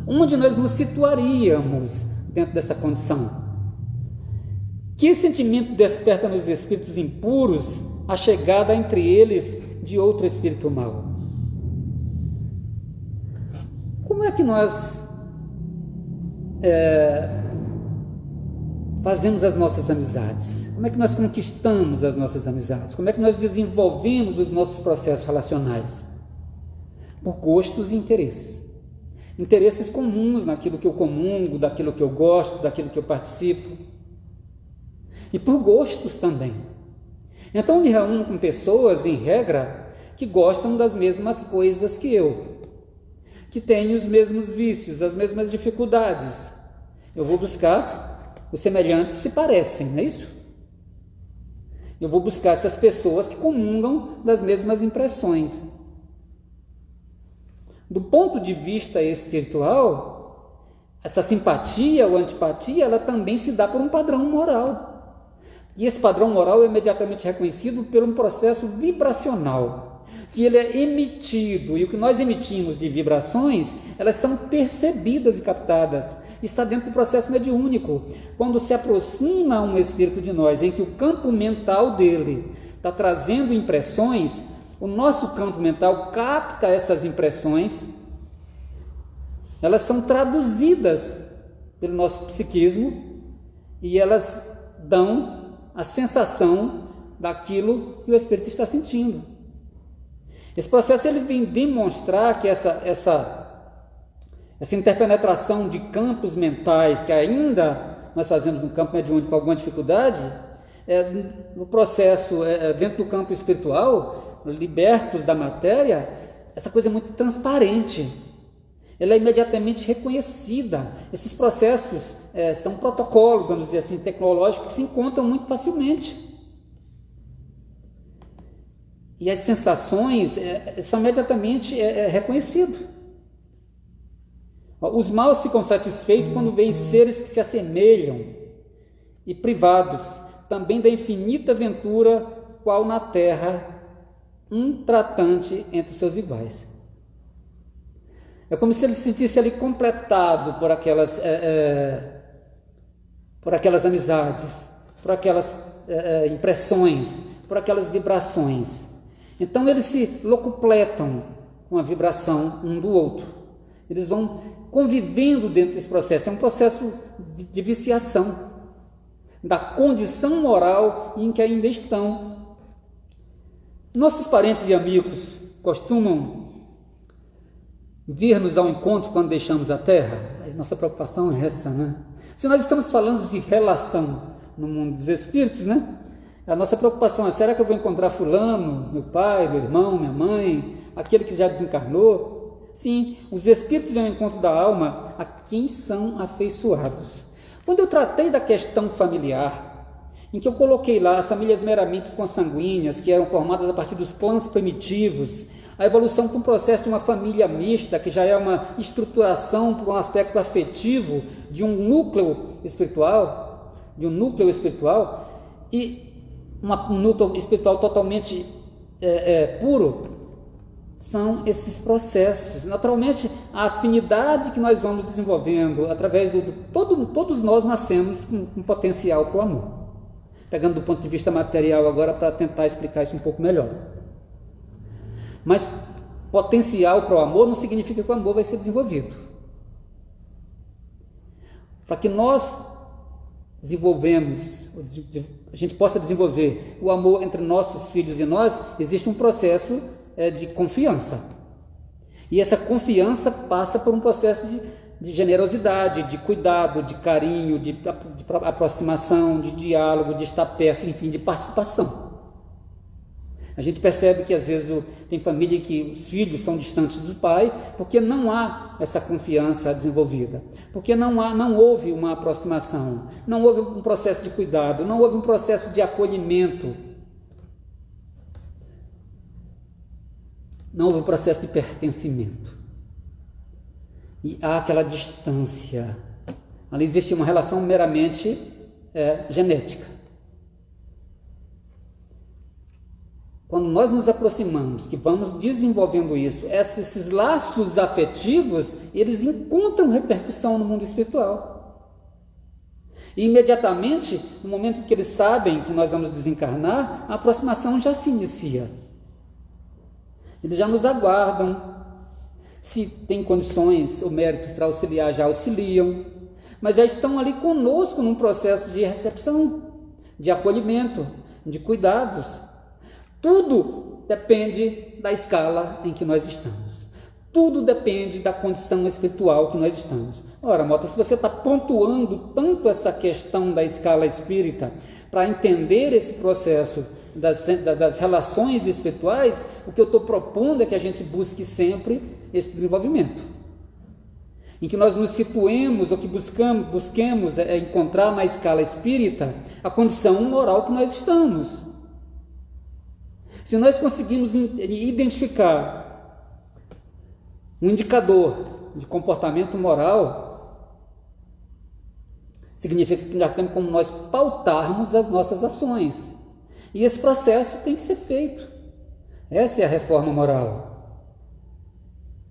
onde nós nos situaríamos dentro dessa condição? Que sentimento desperta nos espíritos impuros a chegada entre eles de outro espírito mau? Como é que nós fazemos as nossas amizades? Como é que nós conquistamos as nossas amizades? Como é que nós desenvolvemos os nossos processos relacionais? Por gostos e interesses. Interesses comuns naquilo que eu comungo, daquilo que eu gosto, daquilo que eu participo. E por gostos também. Então eu me reúno com pessoas, em regra, que gostam das mesmas coisas que eu, que têm os mesmos vícios, as mesmas dificuldades. Eu vou buscar os semelhantes se parecem, não é isso? Eu vou buscar essas pessoas que comungam das mesmas impressões. Do ponto de vista espiritual, essa simpatia ou antipatia, ela também se dá por um padrão moral. E esse padrão moral é imediatamente reconhecido por um processo vibracional, que ele é emitido, e o que nós emitimos de vibrações, elas são percebidas e captadas. Está dentro do processo mediúnico. Quando se aproxima um espírito de nós, em que o campo mental dele está trazendo impressões, o nosso campo mental capta essas impressões, elas são traduzidas pelo nosso psiquismo e elas dão a sensação daquilo que o espírito está sentindo. Esse processo ele vem demonstrar que essa interpenetração de campos mentais que ainda nós fazemos no campo mediúnico com alguma dificuldade, no processo, dentro do campo espiritual, libertos da matéria, essa coisa é muito transparente, ela é imediatamente reconhecida. Esses processos são protocolos, vamos dizer assim, tecnológicos, que se encontram muito facilmente. E as sensações são imediatamente reconhecidas. Os maus ficam satisfeitos quando veem seres que se assemelham e privados também da infinita ventura, qual na terra um tratante entre seus iguais. É como se ele se sentisse ali completado por aquelas amizades, por aquelas impressões, por aquelas vibrações. Então eles se locupletam com a vibração um do outro. Eles vão convivendo dentro desse processo. É um processo de viciação da condição moral em que ainda estão. Nossos parentes e amigos costumam vir-nos ao encontro quando deixamos a Terra. A nossa preocupação é essa, né? Se nós estamos falando de relação no mundo dos espíritos, né? A nossa preocupação é: será que eu vou encontrar fulano, meu pai, meu irmão, minha mãe, aquele que já desencarnou? Sim, os espíritos vêm ao encontro da alma a quem são afeiçoados. Quando eu tratei da questão familiar, em que eu coloquei lá as famílias meramente consanguíneas, que eram formadas a partir dos clãs primitivos, a evolução para um processo de uma família mista, que já é uma estruturação para um aspecto afetivo de um núcleo espiritual, e um núcleo espiritual totalmente puro, são esses processos. Naturalmente, a afinidade que nós vamos desenvolvendo através todos nós nascemos com um potencial para o amor. Pegando do ponto de vista material agora para tentar explicar isso um pouco melhor. Mas potencial para o amor não significa que o amor vai ser desenvolvido. Para que nós a gente possa desenvolver o amor entre nossos filhos e nós, existe um processo de confiança. E essa confiança passa por um processo de generosidade, de cuidado, de carinho, de aproximação, de diálogo, de estar perto, enfim, de participação. A gente percebe que às vezes tem família que os filhos são distantes do pai porque não há essa confiança desenvolvida, porque não houve uma aproximação, não houve um processo de cuidado, não houve um processo de acolhimento, não houve um processo de pertencimento. E há aquela distância. Ali existe uma relação meramente genética. Quando nós nos aproximamos, que vamos desenvolvendo isso, esses laços afetivos, eles encontram repercussão no mundo espiritual. E imediatamente, no momento que eles sabem que nós vamos desencarnar, a aproximação já se inicia. Eles já nos aguardam. Se tem condições ou méritos para auxiliar, já auxiliam. Mas já estão ali conosco num processo de recepção, de acolhimento, de cuidados. Tudo depende da escala em que nós estamos. Tudo depende da condição espiritual que nós estamos. Ora, Mota, se você está pontuando tanto essa questão da escala espírita para entender esse processo das relações espirituais, o que eu estou propondo é que a gente busque sempre esse desenvolvimento. Em que nós nos situemos, ou que busquemos encontrar na escala espírita a condição moral que nós estamos. Se nós conseguimos identificar um indicador de comportamento moral, significa que nós temos como nós pautarmos as nossas ações. E esse processo tem que ser feito. Essa é a reforma moral.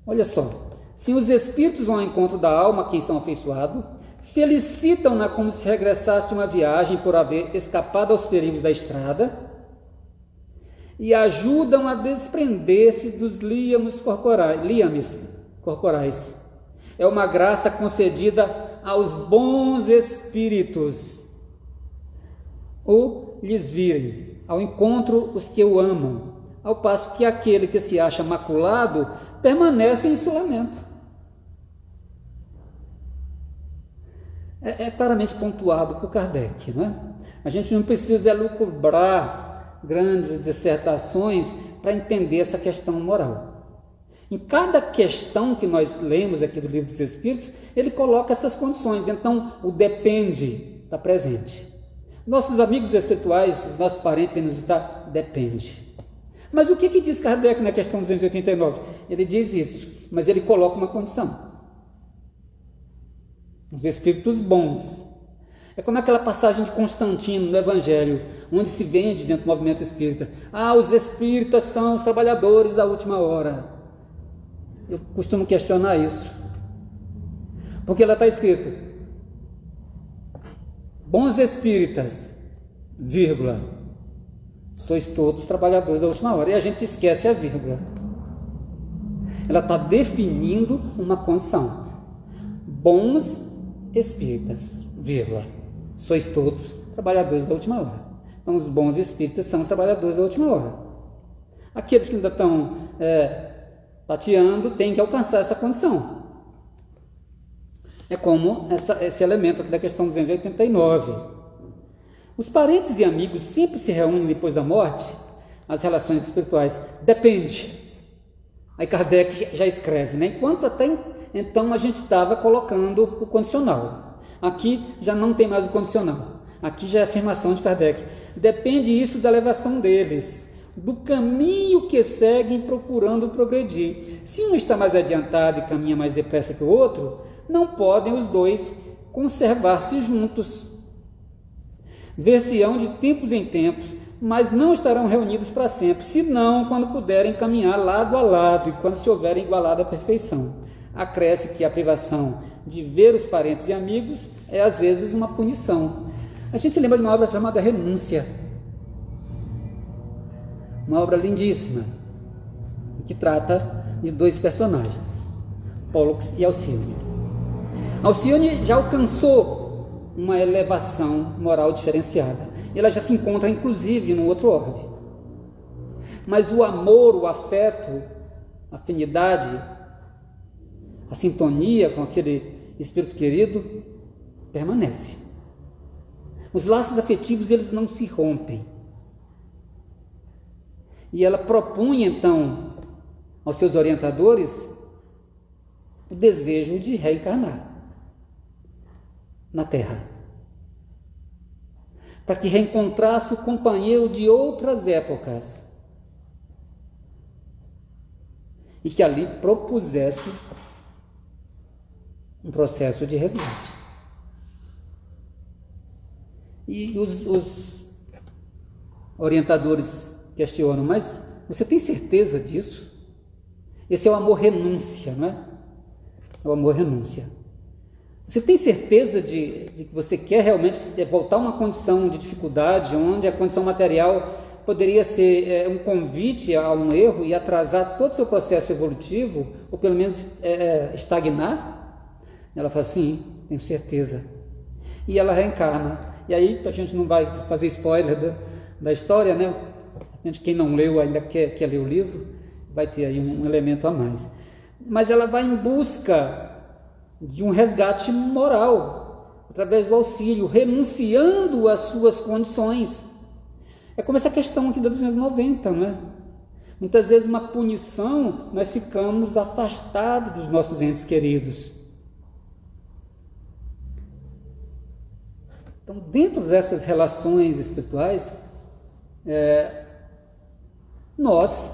Olha só, se os espíritos vão ao encontro da alma a quem são afeiçoados, felicitam-na como se regressasse de uma viagem por haver escapado aos perigos da estrada, e ajudam a desprender-se dos liames corporais. É uma graça concedida aos bons espíritos, ou lhes virem ao encontro os que o amam, ao passo que aquele que se acha maculado permanece em isolamento. É claramente pontuado por Kardec, não é? A gente não precisa elucubrar grandes dissertações para entender essa questão moral. Em cada questão que nós lemos aqui do Livro dos Espíritos, ele coloca essas condições. Então, o depende está presente. Nossos amigos espirituais, os nossos parentes que nos visitar, depende. Mas o que diz Kardec na questão 289? Ele diz isso, mas ele coloca uma condição. Os espíritos bons. É como aquela passagem de Constantino no Evangelho, onde se vende dentro do movimento espírita. Os espíritas são os trabalhadores da última hora. Eu costumo questionar isso. Porque lá está escrito: bons espíritas, vírgula, sois todos trabalhadores da última hora. E a gente esquece a vírgula. Ela está definindo uma condição. Bons espíritas, vírgula, sois todos trabalhadores da última hora. Então, os bons espíritas são os trabalhadores da última hora. Aqueles que ainda estão tateando têm que alcançar essa condição. É como esse elemento aqui da questão 289. Os parentes e amigos sempre se reúnem depois da morte. As relações espirituais depende. Aí Kardec já escreve, né? Enquanto até então a gente estava colocando o condicional. Aqui já não tem mais o condicional. Aqui já é a afirmação de Kardec. Depende isso da elevação deles, do caminho que seguem procurando progredir. Se um está mais adiantado e caminha mais depressa que o outro, não podem os dois conservar-se juntos. Ver-se-ão de tempos em tempos, mas não estarão reunidos para sempre, senão quando puderem caminhar lado a lado e quando se houverem igualado à perfeição. Acresce que a privação de ver os parentes e amigos é às vezes uma punição. A gente lembra de uma obra chamada Renúncia, uma obra lindíssima, que trata de dois personagens, Pólux e Alcione. Alcione já alcançou uma elevação moral diferenciada, ela já se encontra inclusive no outro orbe, mas o amor, o afeto, a afinidade, a sintonia com aquele espírito querido permanece. Os laços afetivos, eles não se rompem. E ela propunha, então, aos seus orientadores o desejo de reencarnar na Terra, para que reencontrasse o companheiro de outras épocas e que ali propusesse um processo de resgate. E os orientadores questionam: mas você tem certeza disso? Esse é o amor renúncia, não é? É o amor renúncia. Você tem certeza de que você quer realmente voltar a uma condição de dificuldade, onde a condição material poderia ser um convite a um erro e atrasar todo o seu processo evolutivo, ou pelo menos estagnar? Ela fala: sim, tenho certeza. E ela reencarna. E aí a gente não vai fazer spoiler da história, né? Quem não leu ainda quer ler o livro, vai ter aí um elemento a mais. Mas ela vai em busca de um resgate moral, através do auxílio, renunciando às suas condições. É como essa questão aqui da 290, né? Muitas vezes uma punição, nós ficamos afastados dos nossos entes queridos. Então, dentro dessas relações espirituais, nós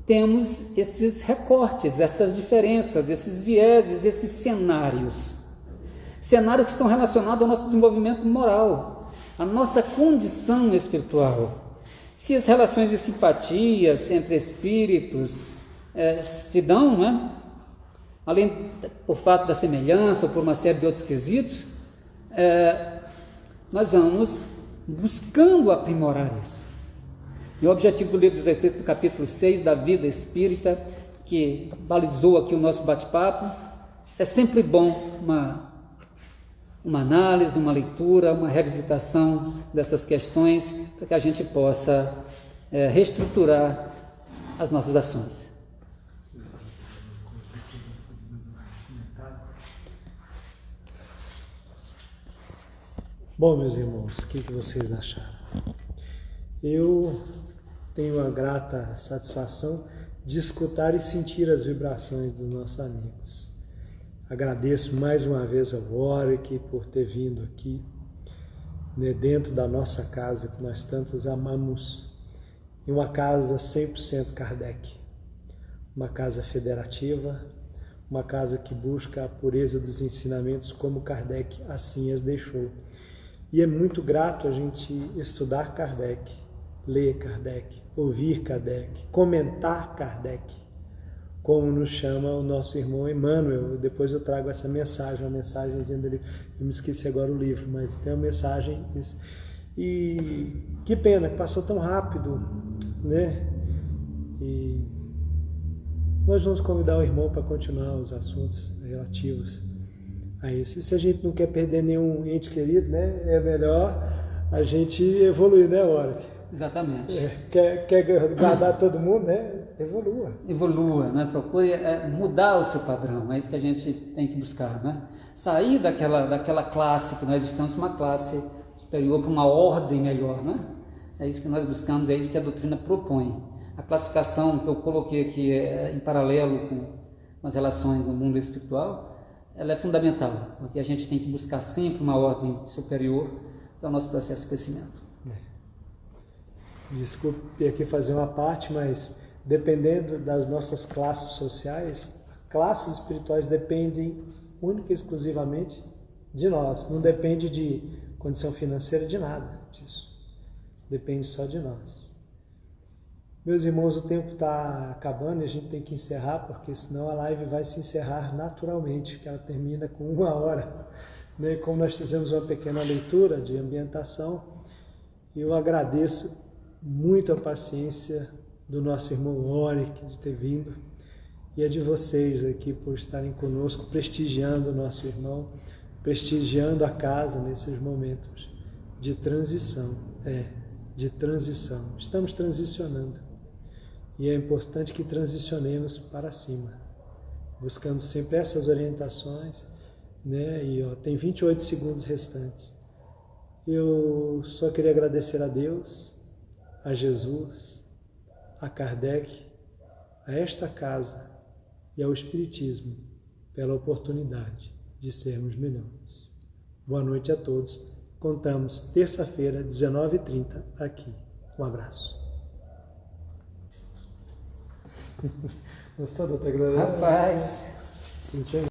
temos esses recortes, essas diferenças, esses vieses, esses cenários que estão relacionados ao nosso desenvolvimento moral, à nossa condição espiritual. Se as relações de simpatias entre espíritos se dão, né? Além por fato da semelhança ou por uma série de outros quesitos, nós vamos buscando aprimorar isso. E o objetivo do Livro dos Espíritos, no capítulo 6 da Vida Espírita, que balizou aqui o nosso bate-papo, é sempre bom uma análise, uma leitura, uma revisitação dessas questões, para que a gente possa reestruturar as nossas ações. Bom, meus irmãos, o que vocês acharam? Eu tenho a grata satisfação de escutar e sentir as vibrações dos nossos amigos. Agradeço mais uma vez ao Warwick por ter vindo aqui, né, dentro da nossa casa, que nós tantos amamos, em uma casa 100% Kardec, uma casa federativa, uma casa que busca a pureza dos ensinamentos como Kardec assim as deixou. E é muito grato a gente estudar Kardec, ler Kardec, ouvir Kardec, comentar Kardec, como nos chama o nosso irmão Emmanuel. Depois eu trago essa mensagem, uma mensagem dizendo ali, eu me esqueci agora o livro, mas tem uma mensagem. E que pena que passou tão rápido, né? E nós vamos convidar o irmão para continuar os assuntos relativos a isso. E se a gente não quer perder nenhum ente querido, né, é melhor a gente evoluir, né, Warwick? Exatamente. Quer guardar todo mundo, né? Evolua. Evolua, né? Procure mudar o seu padrão, é isso que a gente tem que buscar, né? Sair daquela classe que nós estamos, uma classe superior para uma ordem melhor, né? É isso que nós buscamos, é isso que a doutrina propõe. A classificação que eu coloquei aqui em paralelo com as relações no mundo espiritual, ela é fundamental, porque a gente tem que buscar sempre uma ordem superior ao nosso processo de crescimento. Desculpe aqui fazer uma parte, mas dependendo das nossas classes sociais, classes espirituais dependem única e exclusivamente de nós. Não depende de condição financeira, de nada disso. Depende só de nós. Meus irmãos, o tempo está acabando e a gente tem que encerrar, porque senão a live vai se encerrar naturalmente, que ela termina com 1 hora. Né? Como nós fizemos uma pequena leitura de ambientação, eu agradeço muito a paciência do nosso irmão Warwick de ter vindo e a de vocês aqui por estarem conosco, prestigiando o nosso irmão, prestigiando a casa nesses momentos de transição. De transição. Estamos transicionando e é importante que transicionemos para cima, buscando sempre essas orientações, né? E tem 28 segundos restantes. Eu só queria agradecer a Deus, a Jesus, a Kardec, a esta casa e ao Espiritismo pela oportunidade de sermos melhores. Boa noite a todos. Contamos terça-feira, 19h30, aqui. Um abraço. Gostou da tua glória? Rapaz, Sentiu?